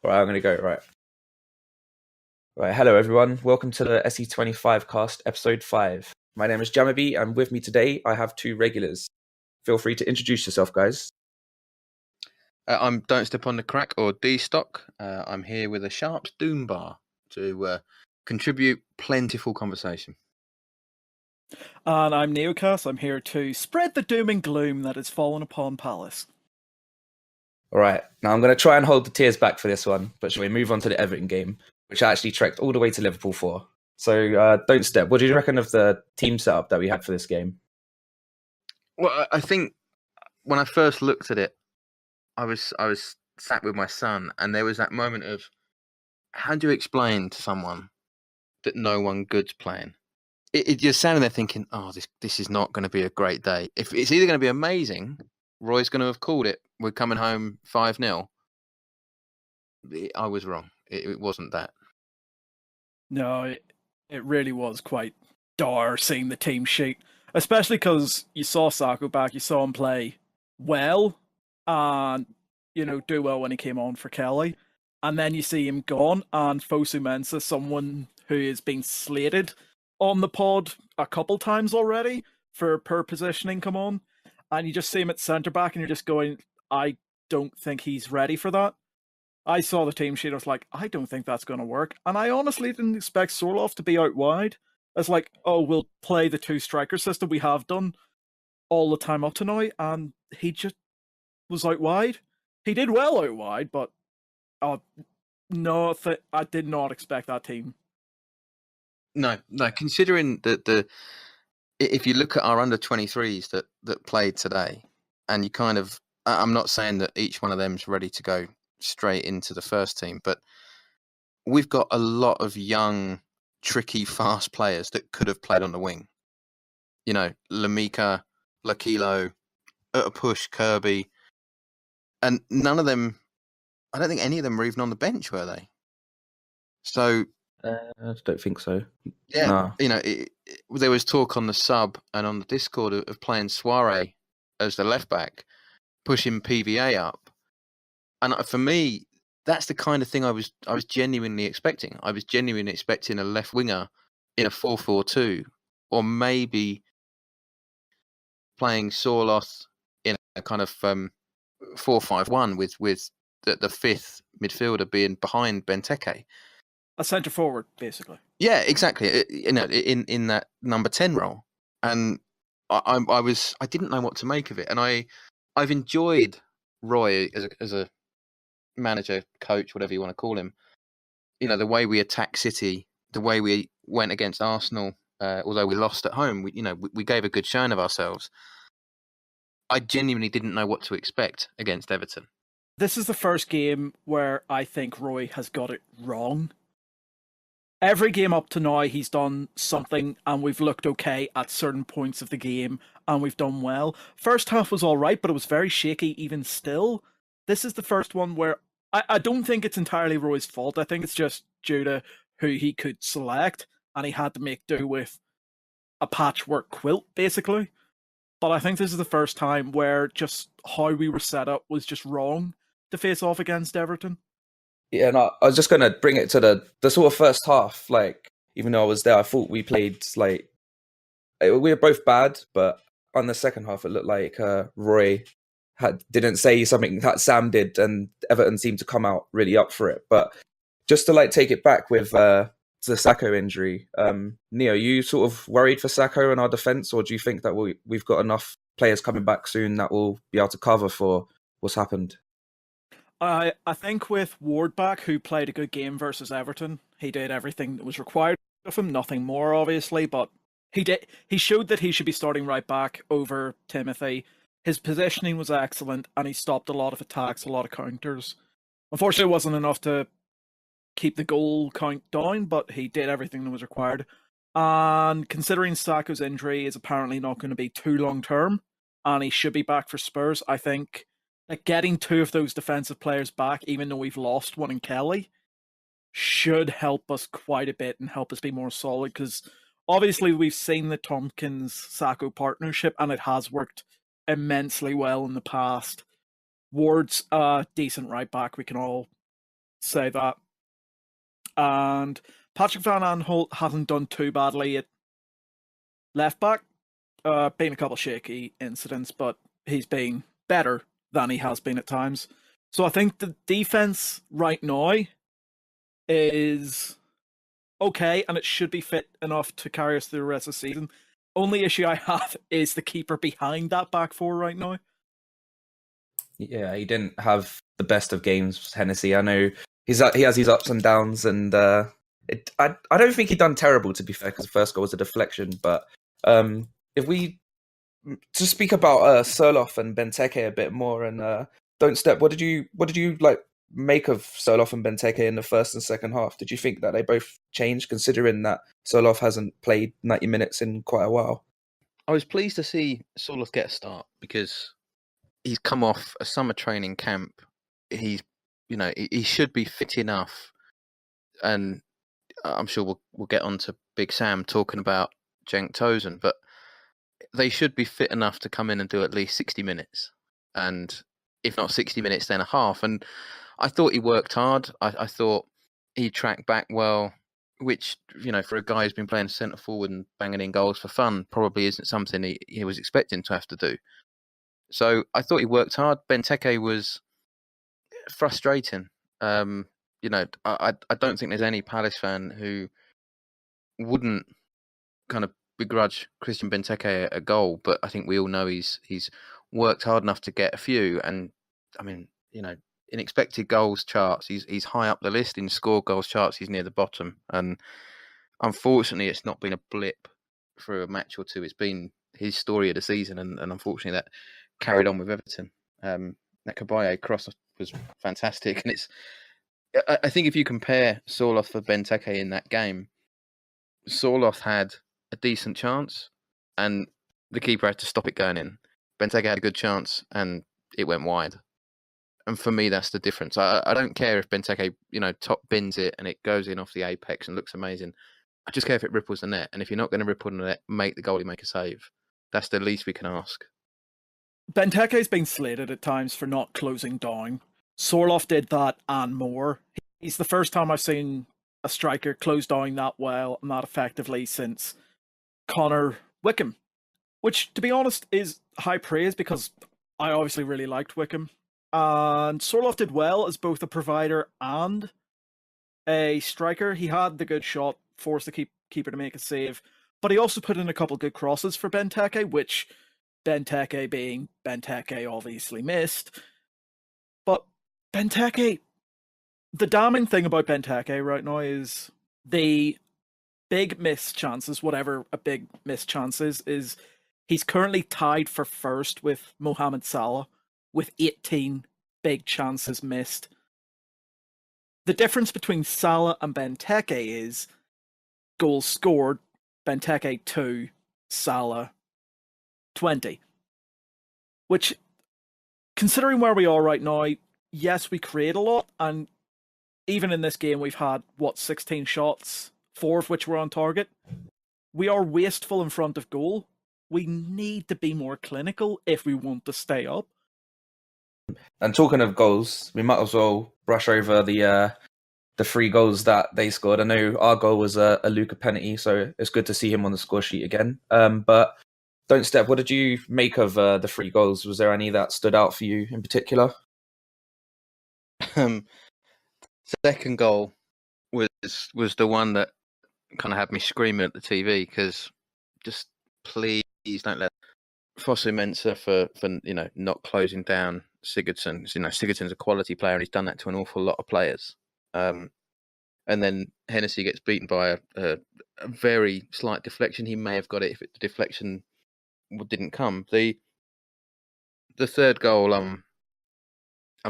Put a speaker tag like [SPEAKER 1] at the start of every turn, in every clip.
[SPEAKER 1] Right, I'm gonna go. Right. Right. Hello everyone. Welcome to the SE25 cast, episode 5. My name is Jamabi, and with me today I have two regulars. Feel free to introduce yourself, guys.
[SPEAKER 2] I'm Don't Step on the Crack, or D-Stock. I'm here with a Sharps Doom Bar to contribute plentiful conversation.
[SPEAKER 3] And I'm Neocast. I'm here to spread the doom and gloom that has fallen upon Palace.
[SPEAKER 1] Alright, now I'm gonna try and hold the tears back for this one, but shall we move on to the Everton game, which I actually trekked all the way to Liverpool for. So, Don't Step, what do you reckon of the team setup that we had for this game?
[SPEAKER 2] Well, I think when I first looked at it, I was sat with my son, and there was that moment of, how do you explain to someone that no one good's playing? You're standing there thinking, oh, this is not going to be a great day. If it's either going to be amazing, Roy's going to have called it. We're coming home 5-0. I was wrong. It wasn't that.
[SPEAKER 3] No, it really was quite dire seeing the team sheet, especially because you saw Sacco back, you saw him play well, and do well when he came on for Kelly, and then you see him gone, and Fosu Mensah, someone who has been slated on the pod a couple times already for per positioning, come on, and you just see him at centre back, and you're just going, I don't think he's ready for that. I saw the team sheet, I was like, I don't think that's going to work. And I honestly didn't expect Sorloth to be out wide. It's like, oh, we'll play the two striker system we have done all the time up to now. And he just was out wide. He did well out wide, but no, I did not expect that team.
[SPEAKER 2] No. Considering that if you look at our under-23s that played today, and you kind of, I'm not saying that each one of them's ready to go straight into the first team, but we've got a lot of young, tricky, fast players that could have played on the wing. Lamika, Lakilo, at a push, Kirby, and none of them, I don't think any of them were even on the bench, were they? So
[SPEAKER 1] I don't think so.
[SPEAKER 2] Yeah, no. There was talk on the sub and on the Discord of playing Soiree as the left back, pushing PVA up. And for me, that's the kind of thing I was genuinely expecting. I was genuinely expecting a left winger in a 4-4-2, or maybe playing Sorloth in a kind of 4-5-1 with the fifth midfielder being behind Benteke.
[SPEAKER 3] A centre forward, basically.
[SPEAKER 2] Yeah, exactly. In that number 10 role, and I didn't know what to make of it, and I've enjoyed Roy as a manager, coach, whatever you want to call him. The way we attack City, the way we went against Arsenal, although we lost at home, we gave a good showing of ourselves. I genuinely didn't know what to expect against Everton.
[SPEAKER 3] This is the first game where I think Roy has got it wrong. Every game up to now, he's done something, and we've looked okay at certain points of the game, and we've done well. First half was all right, but it was very shaky even still. This is the first one where I don't think it's entirely Roy's fault. I think it's just due to who he could select, and he had to make do with a patchwork quilt, basically. But I think this is the first time where just how we were set up was just wrong to face off against Everton.
[SPEAKER 1] Yeah, no, I was just going to bring it to the sort of first half. Like, even though I was there, I thought we played, we were both bad, but on the second half, it looked like Roy didn't say something that Sam did, and Everton seemed to come out really up for it. But just to take it back with the Sacco injury, Neo, you sort of worried for Sacco and our defence, or do you think that we've got enough players coming back soon that will be able to cover for what's happened?
[SPEAKER 3] I think with Ward back, who played a good game versus Everton, he did everything that was required of him, nothing more obviously, but he showed that he should be starting right back over Timothy. His positioning was excellent, and he stopped a lot of attacks, a lot of counters. Unfortunately, it wasn't enough to keep the goal count down, but he did everything that was required. And considering Sacco's injury is apparently not going to be too long term, and he should be back for Spurs, I think getting two of those defensive players back, even though we've lost one in Kelly, should help us quite a bit and help us be more solid, because obviously we've seen the Tompkins-Sacco partnership, and it has worked immensely well in the past. Ward's a decent right back, we can all say that. And Patrick Van Aanholt hasn't done too badly at left back. Been a couple shaky incidents, but he's been better than he has been at times. So I think the defense right now is okay, and it should be fit enough to carry us through the rest of the season. Only issue I have is the keeper behind that back four right now.
[SPEAKER 1] Yeah, he didn't have the best of games, Hennessy. I know he has his ups and downs, and I don't think he done terrible, to be fair, because the first goal was a deflection. But if we to speak about Soloff and Benteke a bit more, and don't step. What did you like make of Soloff and Benteke in the first and second half? Did you think that they both changed, considering that Soloff hasn't played 90 minutes in quite a while?
[SPEAKER 2] I was pleased to see Soloff get a start because he's come off a summer training camp. He's, he should be fit enough, and I'm sure we'll get on to Big Sam talking about Cenk Tosun, but they should be fit enough to come in and do at least 60 minutes, and if not 60 minutes, then a half. And I thought he worked hard. I thought he tracked back well, which, for a guy who's been playing centre forward and banging in goals for fun, probably isn't something he was expecting to have to do. So I thought he worked hard. Benteke was frustrating. I don't think there's any Palace fan who wouldn't kind of begrudge Christian Benteke a goal, but I think we all know he's worked hard enough to get a few. And I mean, in expected goals charts, he's high up the list. In scored goals charts, he's near the bottom. And unfortunately, it's not been a blip for a match or two. It's been his story of the season, and unfortunately, that carried on with Everton. That Cabaye cross was fantastic, and I think if you compare Soloff for Benteke in that game, Soloff had a decent chance, and the keeper had to stop it going in. Benteke had a good chance, and it went wide. And for me, that's the difference. I don't care if Benteke, top bins it and it goes in off the apex and looks amazing. I just care if it ripples the net. And if you're not going to ripple the net, make the goalie make a save. That's the least we can ask.
[SPEAKER 3] Benteke's been slated at times for not closing down. Sorloff did that and more. He's the first time I've seen a striker close down that well and that effectively since Connor Wickham, which, to be honest, is high praise because I obviously really liked Wickham. And Sorloff did well as both a provider and a striker. He had the good shot, forced the keeper to make a save, but he also put in a couple good crosses for Benteke, which Benteke being Benteke obviously missed. But Benteke, the damning thing about Benteke right now is the big missed chances, whatever a big missed chance is he's currently tied for first with Mohamed Salah with 18 big chances missed. The difference between Salah and Benteke is goals scored, Benteke 2, Salah 20. Which, considering where we are right now, yes, we create a lot, and even in this game we've had, 16 shots, 4 of which were on target. We are wasteful in front of goal. We need to be more clinical if we want to stay up.
[SPEAKER 1] And talking of goals, we might as well brush over the 3 goals that they scored. I know our goal was a Luka penalty, so it's good to see him on the score sheet again. But don't step. What did you make of the 3 goals? Was there any that stood out for you in particular?
[SPEAKER 2] Second goal was the one that kind of had me screaming at the TV because just please don't let Fosu Mensah for not closing down Sigurdsson. Sigurdsson's a quality player and he's done that to an awful lot of players. And then Hennessy gets beaten by a very slight deflection. He may have got it if the deflection didn't come. The third goal, I'm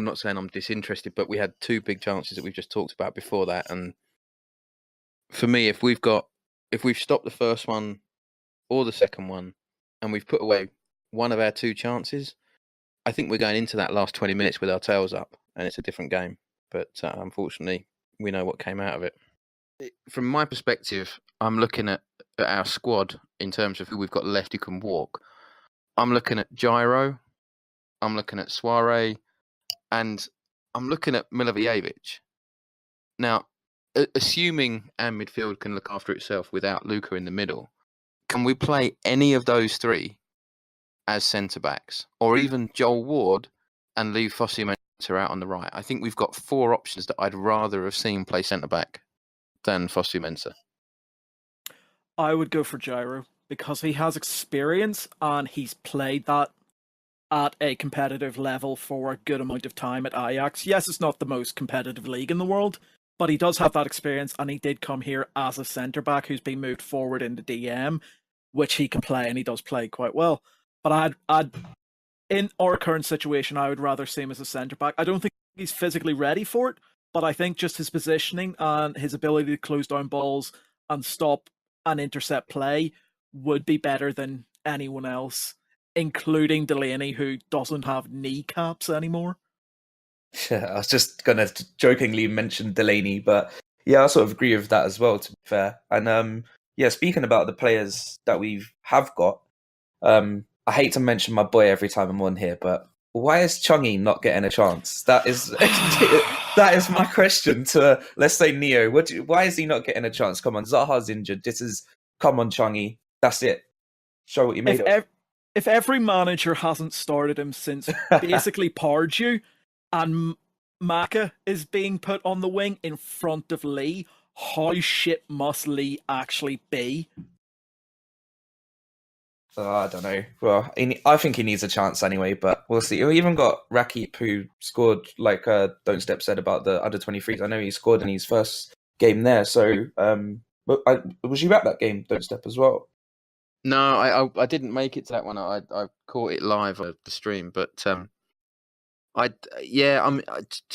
[SPEAKER 2] not saying I'm disinterested, but we had 2 big chances that we've just talked about before that. And for me, if we've stopped the first one or the second one and we've put away one of our 2 chances, I think we're going into that last 20 minutes with our tails up and it's a different game. But unfortunately, we know what came out of it. From my perspective, I'm looking at our squad in terms of who we've got left who can walk. I'm looking at Gyro, I'm looking at Soiree, and I'm looking at Milivojevic. Now, assuming our midfield can look after itself without Luca in the middle, can we play any of those three as centre-backs? Or even Joel Ward and leave Fossey Mensah out on the right? I think we've got 4 options that I'd rather have seen play centre-back than Fossey Mensah.
[SPEAKER 3] I would go for Gyro because he has experience and he's played that at a competitive level for a good amount of time at Ajax. Yes, it's not the most competitive league in the world, but he does have that experience, and he did come here as a centre-back who's been moved forward into DM, which he can play, and he does play quite well. But I'd in our current situation, I would rather see him as a centre-back. I don't think he's physically ready for it, but I think just his positioning and his ability to close down balls and stop and intercept play would be better than anyone else, including Delaney, who doesn't have kneecaps anymore.
[SPEAKER 1] Yeah, I was just gonna jokingly mention Delaney, but yeah, I sort of agree with that as well, to be fair. And yeah, speaking about the players that we have got, I hate to mention my boy every time I'm on here, but why is Chungy not getting a chance? That is that is my question to, let's say, Neo. Why is he not getting a chance? Come on, Zaha's injured. Come on, Chungy. That's it. Show what you made of.
[SPEAKER 3] If every manager hasn't started him since basically Pardew, and Maka is being put on the wing in front of Lee, how shit must Lee actually be?
[SPEAKER 1] I don't know. Well, I think he needs a chance anyway, but we'll see. We even got Rakip, who scored, like Don't Step said about the under-23s. I know he scored in his first game there. So, was you at that game, Don't Step, as well?
[SPEAKER 2] No, I didn't make it to that one. I caught it live on the stream, but to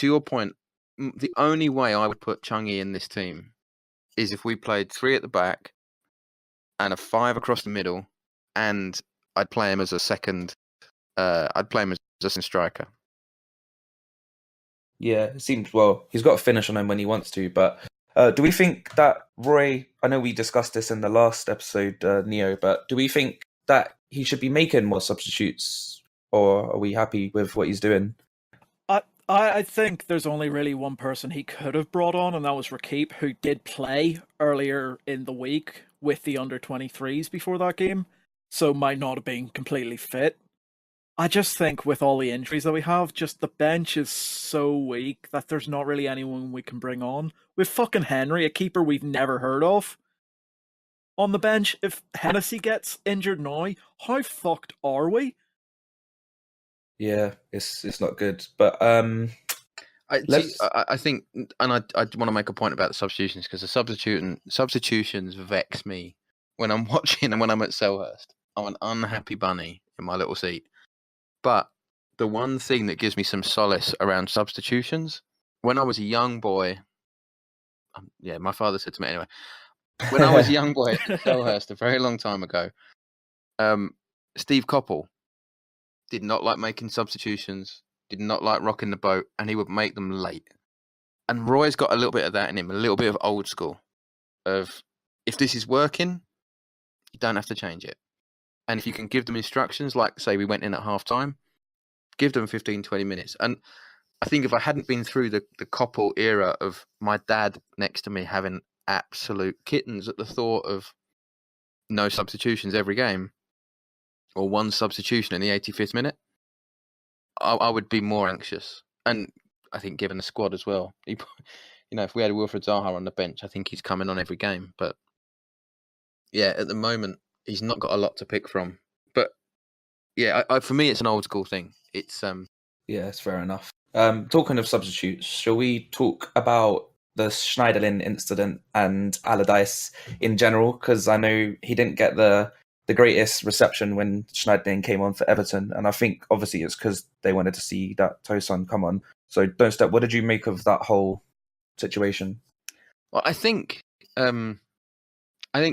[SPEAKER 2] your point, the only way I would put Chungy in this team is if we played 3 at the back and a 5 across the middle, and I'd play him as a second. I'd play him as a second striker.
[SPEAKER 1] Yeah, it seems, well, he's got a finish on him when he wants to, but do we think that Roy, I know we discussed this in the last episode, Neo, but do we think that he should be making more substitutes, or are we happy with what he's doing?
[SPEAKER 3] I think there's only really one person he could have brought on, and that was Rakip, who did play earlier in the week with the under-23s before that game, so might not have been completely fit. I just think with all the injuries that we have, just the bench is so weak that there's not really anyone we can bring on. With fucking Henry, a keeper we've never heard of, on the bench. If Hennessy gets injured now, how fucked are we?
[SPEAKER 1] Yeah, it's not good. But
[SPEAKER 2] I think, and I want to make a point about the substitutions, because the substitutions vex me when I'm watching and when I'm at Selhurst. I'm an unhappy bunny in my little seat. But the one thing that gives me some solace around substitutions, when I was a young boy, my father said to me anyway, when I was a young boy at Selhurst a very long time ago, Steve Coppell did not like making substitutions, did not like rocking the boat, and he would make them late. And Roy's got a little bit of that in him, a little bit of old school, of if this is working, you don't have to change it. And if you can give them instructions, like, say, we went in at half-time, give them 15, 20 minutes. And I think if I hadn't been through the Coppell era of my dad next to me having absolute kittens at the thought of no substitutions every game, or one substitution in the 85th minute, I would be more anxious. And I think given the squad as well, if we had Wilfred Zaha on the bench, I think he's coming on every game. But yeah, at the moment, he's not got a lot to pick from. But yeah, for me, it's an old school thing. It's
[SPEAKER 1] yeah, it's fair enough. Talking of substitutes, shall we talk about the Schneiderlin incident and Allardyce in general? Because I know he didn't get the greatest reception when Schneiderlin came on for Everton, and I think obviously it's because they wanted to see that Tosun come on. So, Don't Step, what did you make of that whole situation?
[SPEAKER 2] Well, I think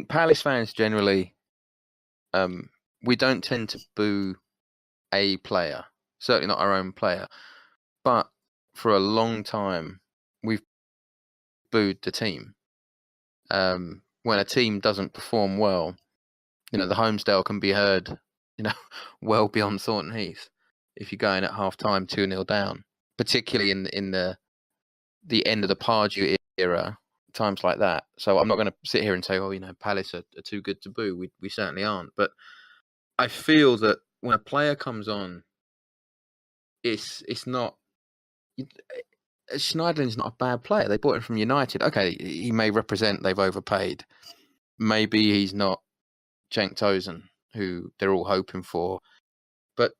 [SPEAKER 2] Palace fans generally, we don't tend to boo a player, certainly not our own player, but for a long time we've booed the team. When a team doesn't perform well, the Homesdale can be heard, well beyond Thornton Heath if you're going at half time 2-0 down, particularly in the end of the Pardew era, times like that. So I'm not going to sit here and say, Palace are too good to boo. We certainly aren't. But I feel that when a player comes on, it's not. Schneiderlin's not a bad player. They bought him from United. Okay, he may represent they've overpaid. Maybe he's not Cenk Tosun, who they're all hoping for. But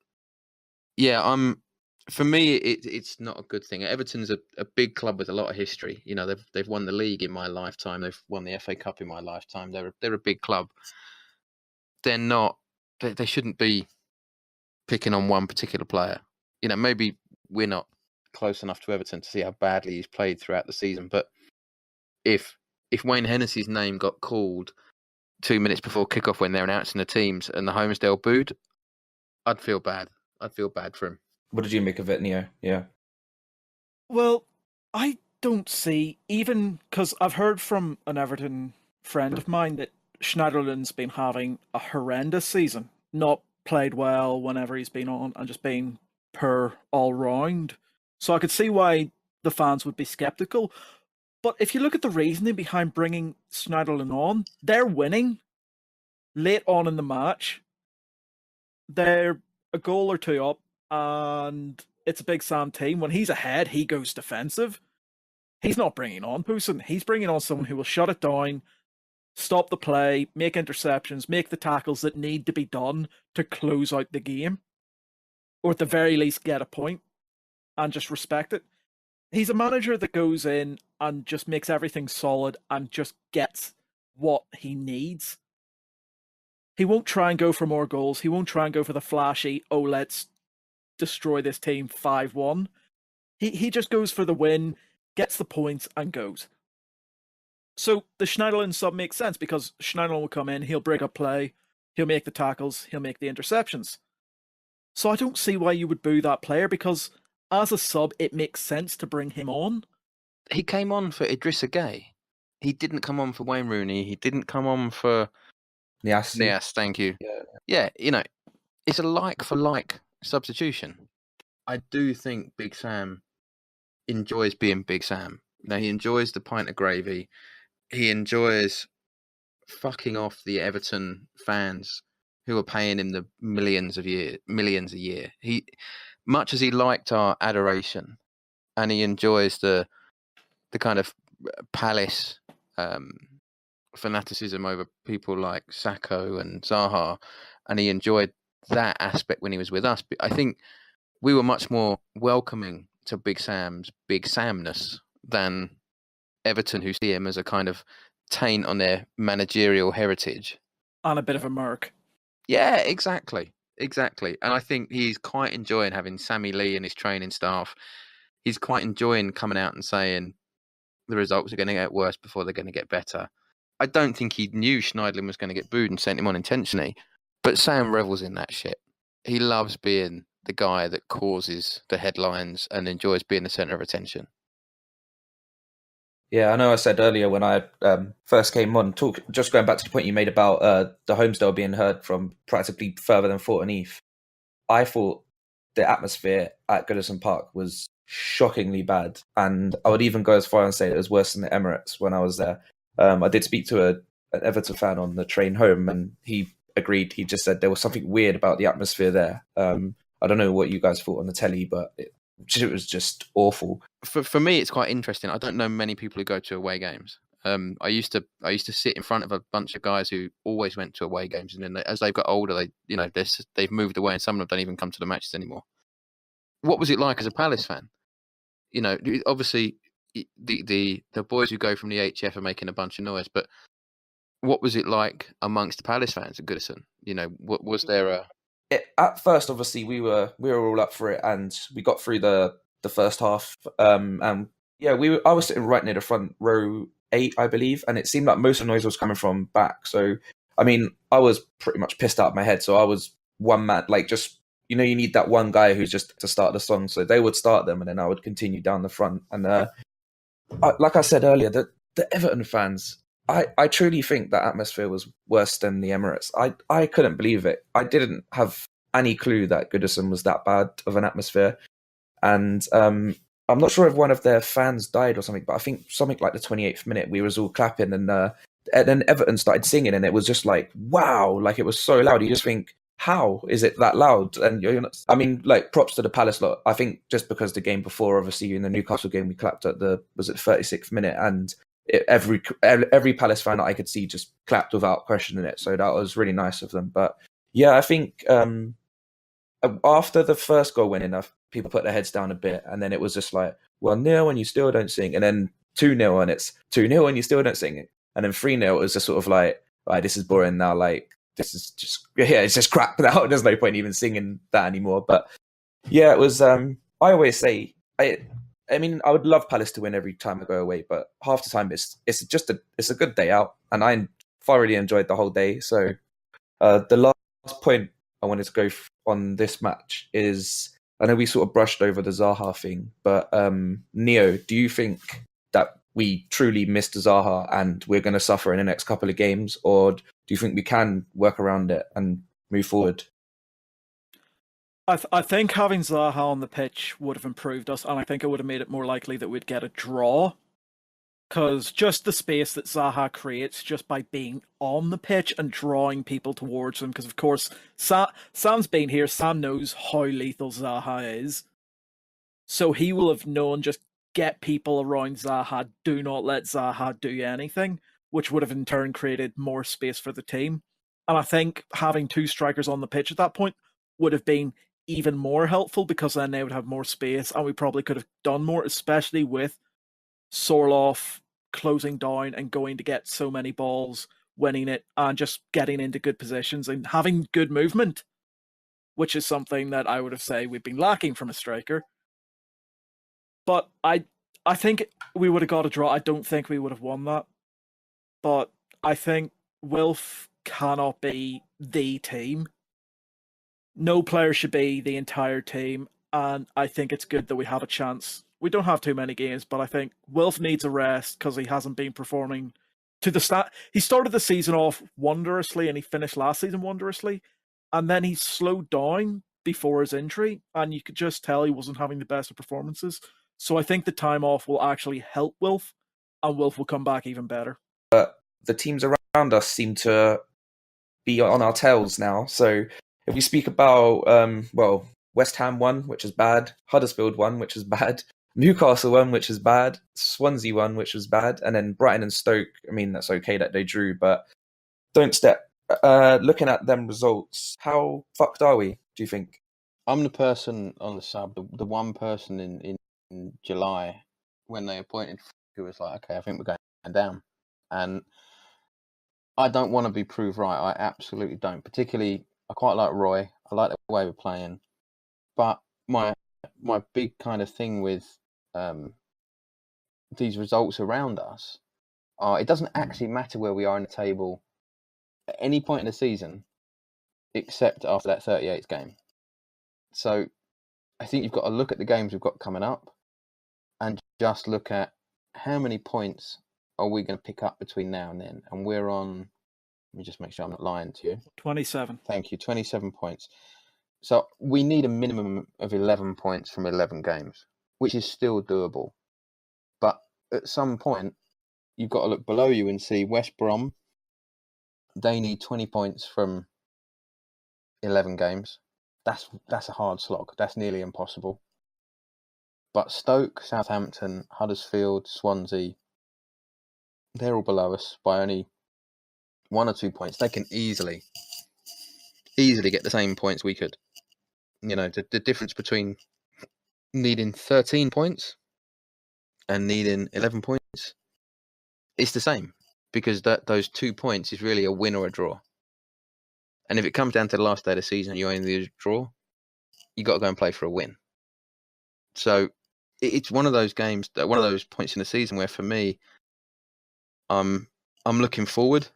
[SPEAKER 2] yeah, for me, it's not a good thing. Everton's a big club with a lot of history. They've won the league in my lifetime. They've won the FA Cup in my lifetime. They're a big club. They're not. They shouldn't be picking on one particular player. Maybe we're not close enough to Everton to see how badly he's played throughout the season. But if Wayne Hennessy's name got called 2 minutes before kickoff when they're announcing the teams and the Homesdale booed, I'd feel bad. I'd feel bad for him.
[SPEAKER 1] What did you make of it, Neo? Yeah.
[SPEAKER 3] Well, I don't see, even because I've heard from an Everton friend of mine that Schneiderlin's been having a horrendous season. Not played well whenever he's been on and just been poor all round. So I could see why the fans would be sceptical. But if you look at the reasoning behind bringing Schneiderlin on, they're winning late on in the match. They're a goal or two up, and it's a Big Sam team. When he's ahead, he goes defensive. He's not bringing on Poussin. He's bringing on someone who will shut it down, stop the play, make interceptions, make the tackles that need to be done to close out the game, or at the very least get a point and just respect it. He's a manager that goes in and just makes everything solid and just gets what he needs. He won't try and go for more goals. He won't try and go for the flashy, let's destroy this team 5-1. He just goes for the win, gets the points, and goes. So the Schneiderlin sub makes sense because Schneiderlin will come in, he'll break up play, he'll make the tackles, he'll make the interceptions. So I don't see why you would boo that player because as a sub, it makes sense to bring him on.
[SPEAKER 2] He came on for Idrissa Gueye. He didn't come on for Wayne Rooney. He didn't come on for Niasse, thank you. Yeah, it's a like-for-like substitution. I do think Big Sam enjoys being Big Sam. He enjoys the pint of gravy. He enjoys fucking off the Everton fans who are paying him the millions a year. Much as he liked our adoration, and he enjoys the kind of Palace fanaticism over people like Sakho and Zaha, and he enjoyed that aspect when he was with us. But I think we were much more welcoming to Big Sam's Big Samness than Everton, who see him as a kind of taint on their managerial heritage.
[SPEAKER 3] And a bit of a merc.
[SPEAKER 2] Yeah, exactly. And I think he's quite enjoying having Sammy Lee and his training staff. He's quite enjoying coming out and saying the results are going to get worse before they're going to get better. I don't think he knew Schneiderlin was going to get booed and sent him on intentionally, but Sam revels in that shit. He loves being the guy that causes the headlines and enjoys being the centre of attention.
[SPEAKER 1] Yeah, I know I said earlier when I first came on, just going back to the point you made about the Homesdale being heard from practically further than Thornton Heath. I thought the atmosphere at Goodison Park was shockingly bad, and I would even go as far and say it was worse than the Emirates when I was there. I did speak to an Everton fan on the train home, and he agreed. He just said there was something weird about the atmosphere there. I don't know what you guys thought on the telly, but it was just awful.
[SPEAKER 2] For me, it's quite interesting. I don't know many people who go to away games. I used to sit in front of a bunch of guys who always went to away games, and then as they've got older, they've moved away, and some of them don't even come to the matches anymore. What was it like as a Palace fan? Obviously the boys who go from the HF are making a bunch of noise, but what was it like amongst the Palace fans at Goodison? What was there a...
[SPEAKER 1] At first, obviously, we were all up for it, and we got through the first half. And yeah, I was sitting right near the front row 8, I believe, and it seemed like most of the noise was coming from back. So, I mean, I was pretty much pissed out of my head. So I was one man, like just you need that one guy who's just to start the song. So they would start them, and then I would continue down the front. And like I said earlier, the Everton fans. I truly think that atmosphere was worse than the Emirates. I couldn't believe it. I didn't have any clue that Goodison was that bad of an atmosphere. And I'm not sure if one of their fans died or something, but I think something like the 28th minute, we was all clapping, and then Everton started singing, and it was just like, wow, like it was so loud. You just think, how is it that loud? And you're not, I mean, like props to the Palace lot. I think just because the game before, obviously in the Newcastle game, we clapped at the 36th minute, and every Palace fan that I could see just clapped without questioning it. So that was really nice of them. But yeah, I think after the first goal went in, people put their heads down a bit, and then it was just like, well, 0 and you still don't sing, and then 2-0 and it's 2-0 and you still don't sing it, and then 3-0 it was just sort of like, right, this is boring now. Like this is just it's just crap now. There's no point even singing that anymore. But yeah, it was. I always say I mean, I would love Palace to win every time I go away, but half the time it's just it's a good day out, and I thoroughly enjoyed the whole day. So the last point I wanted to go on this match is, I know we sort of brushed over the Zaha thing, but Neo, do you think that we truly missed Zaha and we're going to suffer in the next couple of games, or do you think we can work around it and move forward?
[SPEAKER 3] I think having Zaha on the pitch would have improved us, and I think it would have made it more likely that we'd get a draw. Because just the space that Zaha creates just by being on the pitch and drawing people towards him. Because, of course, Sam's been here. Sam knows how lethal Zaha is. So he will have known, just get people around Zaha. Do not let Zaha do anything, which would have in turn created more space for the team. And I think having two strikers on the pitch at that point would have been even more helpful, because then they would have more space and we probably could have done more, especially with Sorloth closing down and going to get so many balls, winning it, and just getting into good positions and having good movement, which is something that I would have said we've been lacking from a striker. But I think we would have got a draw. I don't think we would have won that. But I think Wilf cannot be the team. No player should be the entire team, and I think it's good that we have a chance. We don't have too many games, but I think Wilf needs a rest because he hasn't been performing to the stat. He started the season off wondrously and he finished last season wondrously, and then he slowed down before his injury, and you could just tell he wasn't having the best of performances. So I think the time off will actually help Wilf, and Wilf will come back even better.
[SPEAKER 1] The teams around us seem to be on our tails now. So if we speak about, well, West Ham won, which is bad. Huddersfield won, which is bad. Newcastle won, which is bad. Swansea won, which was bad. And then Brighton and Stoke, I mean, that's okay that they drew, but don't step. Looking at them results, how fucked are we, do you think?
[SPEAKER 2] I'm the person on the sub, the one person in July when they appointed who was like, okay, I think we're going down. And I don't want to be proved right. I absolutely don't. Particularly, I quite like Roy. I like the way we're playing. But my big kind of thing with these results around us are, it doesn't actually matter where we are in the table at any point in the season, except after that 38th game. So I think you've got to look at the games we've got coming up and just look at how many points are we going to pick up between now and then. And we're on, let me just make sure I'm not lying to you.
[SPEAKER 3] 27.
[SPEAKER 2] Thank you, 27 points. So we need a minimum of 11 points from 11 games, which is still doable. But at some point, you've got to look below you and see West Brom. They need 20 points from 11 games. That's a hard slog. That's nearly impossible. But Stoke, Southampton, Huddersfield, Swansea, they're all below us by only 1 or 2 points. They can easily get the same points we could. You know, the difference between needing 13 points and needing 11 points, it's the same, because those 2 points is really a win or a draw. And if it comes down to the last day of the season, you only need a draw, you got to go and play for a win. So it's one of those games, one of those points in the season where, for me, I'm looking forward,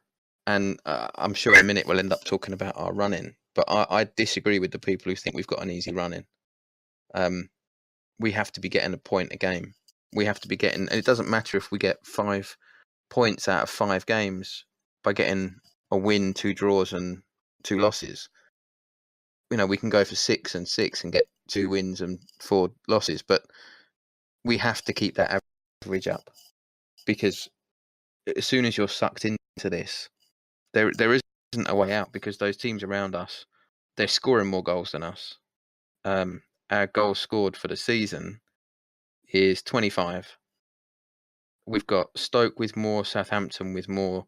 [SPEAKER 2] and I'm sure in a minute we'll end up talking about our run-in. But I disagree with the people who think we've got an easy run-in. We have to be getting a point a game. We have to be getting, and it doesn't matter if we get 5 points out of 5 games by getting a win, 2 draws, and 2 losses. You know, we can go for 6 and 6 and get 2 wins and 4 losses, but we have to keep that average up, because as soon as you're sucked into this, there isn't a way out, because those teams around us, they're scoring more goals than us. Our goals scored for the season is 25. We've got Stoke with more, Southampton with more,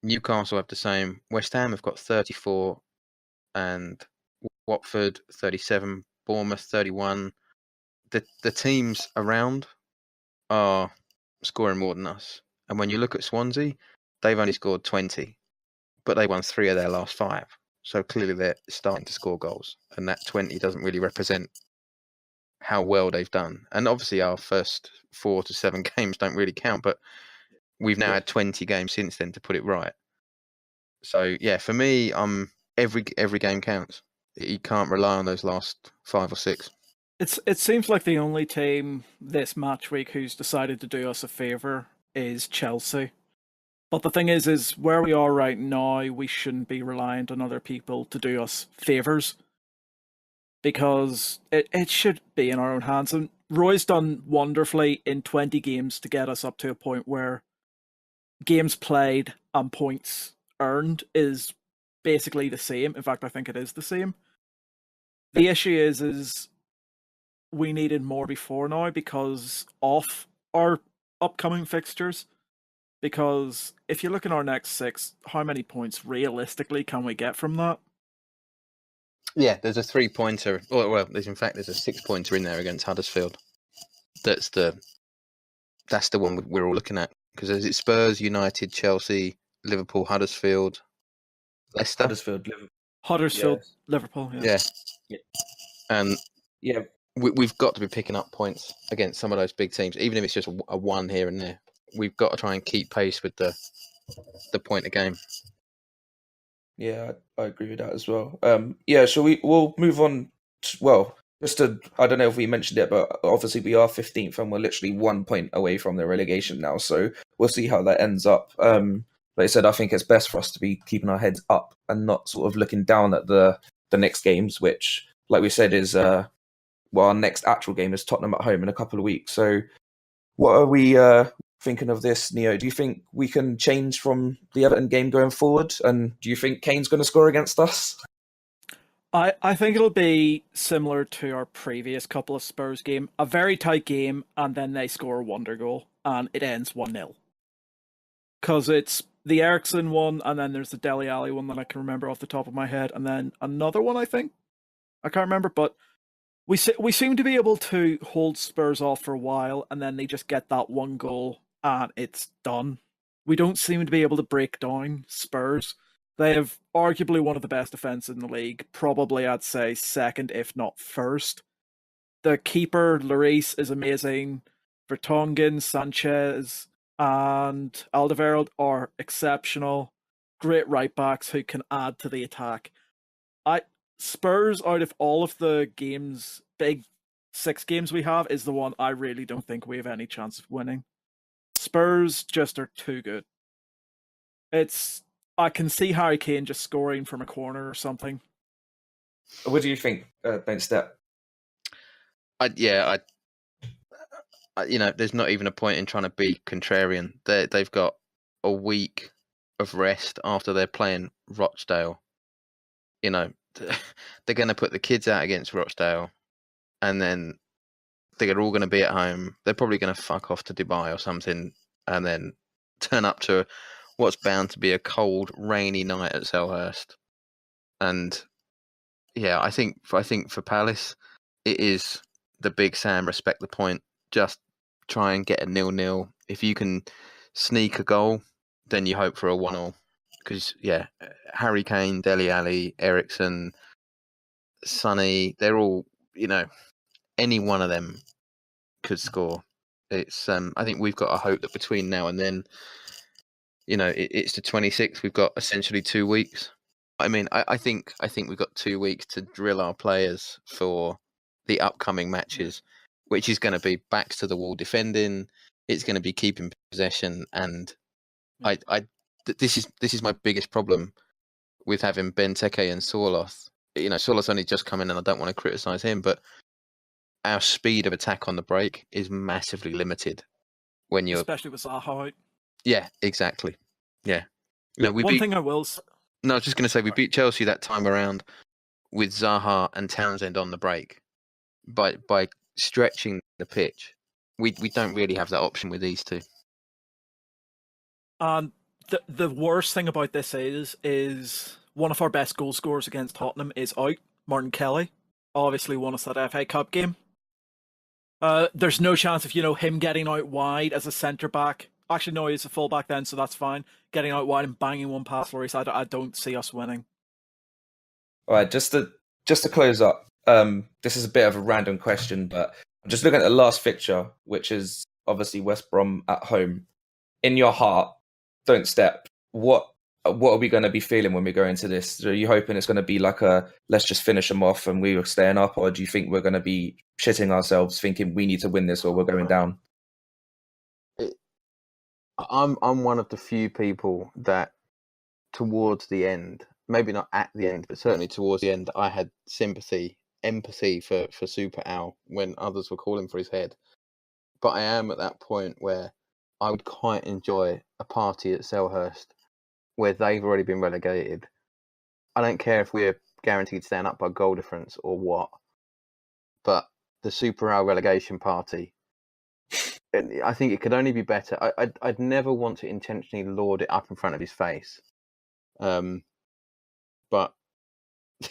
[SPEAKER 2] Newcastle have the same, West Ham have got 34, and Watford 37, Bournemouth 31. The teams around are scoring more than us. And when you look at Swansea, they've only scored 20, but they won 3 of their last 5. So clearly they're starting to score goals, and that 20 doesn't really represent how well they've done. And obviously our first 4 to 7 games don't really count, but we've now had 20 games since then to put it right. So yeah, for me, every game counts. You can't rely on those last 5 or 6.
[SPEAKER 3] It seems like the only team this match week who's decided to do us a favour is Chelsea. But the thing is where we are right now, we shouldn't be reliant on other people to do us favours, because it should be in our own hands. And Roy's done wonderfully in 20 games to get us up to a point where games played and points earned is basically the same. In fact, I think it is the same. The issue is we needed more before now because of our upcoming fixtures. Because if you look at our next 6, how many points realistically can we get from that?
[SPEAKER 2] Yeah, there's a 3-pointer. Well, there's a 6-pointer in there against Huddersfield. That's the one we're all looking at. Because there's Spurs, United, Chelsea, Liverpool, Huddersfield, Leicester.
[SPEAKER 3] Huddersfield,
[SPEAKER 1] Yes.
[SPEAKER 3] Liverpool.
[SPEAKER 2] Yeah. And
[SPEAKER 1] Yeah,
[SPEAKER 2] we've got to be picking up points against some of those big teams, even if it's just a 1 here and there. We've got to try and keep pace with the point of game.
[SPEAKER 1] Yeah, I agree with that as well. Yeah, so we'll move on. I don't know if we mentioned it, but obviously we are 15th and we're literally 1 point away from the relegation now. So we'll see how that ends up. Like I said, I think it's best for us to be keeping our heads up and not sort of looking down at the next games, which, like we said, is our next actual game is Tottenham at home in a couple of weeks. So what are we thinking of this, Neo? Do you think we can change from the Everton game going forward? And do you think Kane's going to score against us?
[SPEAKER 3] I think it'll be similar to our previous couple of Spurs game. A very tight game, and then they score a wonder goal, and it ends 1-0. Because it's the Eriksen one, and then there's the Dele Alli one that I can remember off the top of my head, and then another one, I think. I can't remember, but we seem to be able to hold Spurs off for a while, and then they just get that one goal, and it's done. We don't seem to be able to break down Spurs. They have arguably one of the best defenses in the league, probably I'd say second, if not first. The keeper, Lloris, is amazing. Vertonghen, Sanchez, and Alderweireld are exceptional. Great right backs who can add to the attack. Spurs, out of all of the games, big 6 games we have, is the one I really don't think we have any chance of winning. Spurs just are too good. I can see Harry Kane just scoring from a corner or something.
[SPEAKER 1] What do you think, Ben Step?
[SPEAKER 2] There's not even a point in trying to be contrarian. They've got a week of rest after they're playing Rochdale. They're going to put the kids out against Rochdale, and then they're all going to be at home. They're probably going to fuck off to Dubai or something, and then turn up to what's bound to be a cold, rainy night at Selhurst. And yeah, I think for Palace, it is the big Sam, respect the point. Just try and get a 0-0. If you can sneak a goal, then you hope for a 1-1. Because Harry Kane, Dele Alli, Eriksen, Sonny, they're all, any one of them could score. It's I think we've got a hope that between now and then, it's the 26th. We've got essentially 2 weeks. I mean, I think we've got 2 weeks to drill our players for the upcoming matches, which is going to be backs to the wall defending. It's going to be keeping possession, and this is my biggest problem with having Benteke and Sorloth. Sorloth's only just come in, and I don't want to criticise him, but our speed of attack on the break is massively limited when you're.
[SPEAKER 3] Especially with Zaha out.
[SPEAKER 2] Yeah, exactly. Yeah. You know,
[SPEAKER 3] One thing I will.
[SPEAKER 2] No, I was just going to say we beat Chelsea that time around with Zaha and Townsend on the break by stretching the pitch. We don't really have that option with these two.
[SPEAKER 3] And the worst thing about this is one of our best goal scorers against Tottenham is out. Martin Kelly obviously won us that FA Cup game. There's no chance of him getting out wide as a centre back. Actually, no, he's a full back then, so that's fine. Getting out wide and banging one past Lloris, I don't see us winning.
[SPEAKER 1] All right, just to close up, this is a bit of a random question, but I'm just looking at the last fixture, which is obviously West Brom at home. In your heart, don't step. What are we going to be feeling when we go into this? Are you hoping it's going to be like a let's just finish them off and we were staying up, or do you think we're going to be shitting ourselves, thinking we need to win this or we're going down?
[SPEAKER 2] I'm one of the few people that towards the end, maybe not at the end, but certainly towards the end, I had empathy for Super Al when others were calling for his head. But I am at that point where I would quite enjoy a party at Selhurst where they've already been relegated. I don't care if we're guaranteed staying up by goal difference or what, but the Super Al relegation party, I think it could only be better. I'd never want to intentionally lord it up in front of his face. But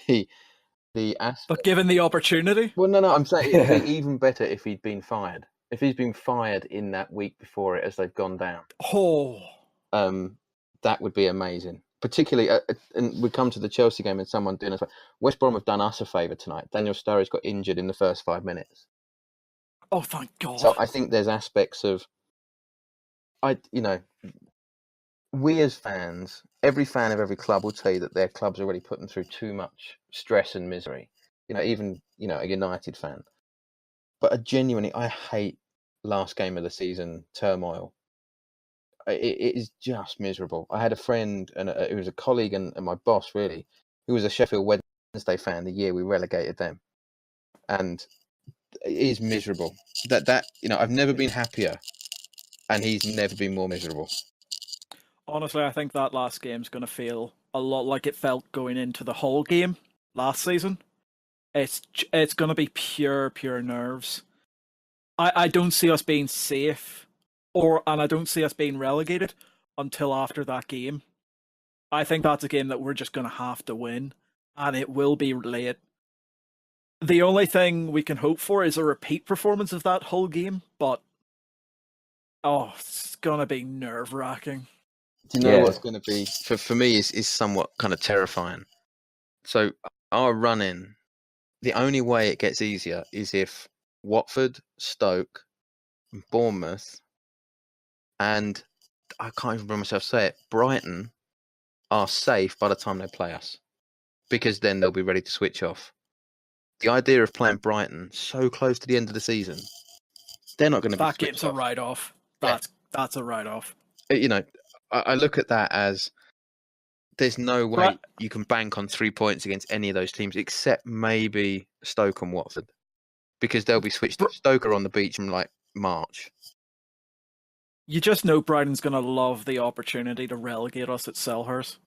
[SPEAKER 2] the aspect...
[SPEAKER 3] But given the opportunity?
[SPEAKER 2] Well, no, I'm saying it'd be even better if he'd been fired. If he's been fired in that week before it as they've gone down.
[SPEAKER 3] Oh.
[SPEAKER 2] That would be amazing. Particularly, and we come to the Chelsea game and someone doing us. West Brom have done us a favour tonight. Daniel Sturridge got injured in the first 5 minutes.
[SPEAKER 3] Oh, thank God.
[SPEAKER 2] So I think there's aspects of, we as fans, every fan of every club will tell you that their club's already put them through too much stress and misery. Even a United fan. But I hate last game of the season turmoil. It is just miserable. I had a friend, and it was a colleague and my boss, really, who was a Sheffield Wednesday fan the year we relegated them. And it is miserable. I've never been happier, and he's never been more miserable.
[SPEAKER 3] Honestly, I think that last game's going to feel a lot like it felt going into the whole game last season. It's going to be pure nerves. I don't see us being safe, and I don't see us being relegated until after that game. I think that's a game that we're just going to have to win, and it will be late. The only thing we can hope for is a repeat performance of that whole game, but it's going to be nerve-wracking.
[SPEAKER 2] Do you know what's going to be, for me, is somewhat kind of terrifying. So our run-in, the only way it gets easier is if Watford, Stoke, Bournemouth, and I can't even remember myself say it, Brighton are safe by the time they play us, because then they'll be ready to switch off. The idea of playing Brighton so close to the end of the season, they're not going to be
[SPEAKER 3] that game's a write-off. That's a write-off.
[SPEAKER 2] I look at that as there's no way you can bank on 3 points against any of those teams except maybe Stoke and Watford, because they'll be switched to Stoke are on the beach in like March.
[SPEAKER 3] You just know Brighton's going to love the opportunity to relegate us at Selhurst.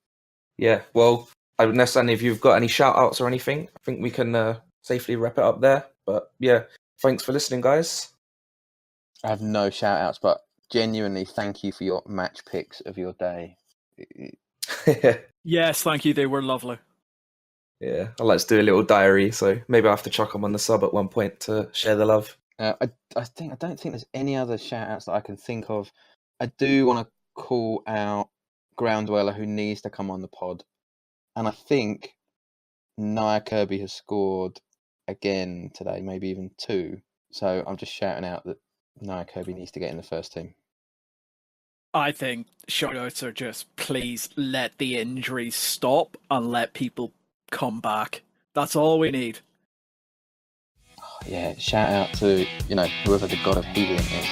[SPEAKER 1] Yeah, well, I would understand if you've got any shout-outs or anything. I think we can safely wrap it up there. But yeah, thanks for listening, guys.
[SPEAKER 2] I have no shout-outs, but genuinely thank you for your match picks of your day.
[SPEAKER 3] Yes, thank you. They were lovely.
[SPEAKER 1] Yeah, I'd like to do a little diary, so maybe I have to chuck them on the sub at one point to share the love.
[SPEAKER 2] I don't think there's any other shout-outs that I can think of. I do want to call out Ground Dweller, who needs to come on the pod. And I think Nia Kirby has scored again today, maybe even 2. So I'm just shouting out that Nia Kirby needs to get in the first team.
[SPEAKER 3] I think shout-outs are just, please let the injuries stop and let people come back. That's all we need.
[SPEAKER 2] Yeah, shout out to, whoever the god of helium is.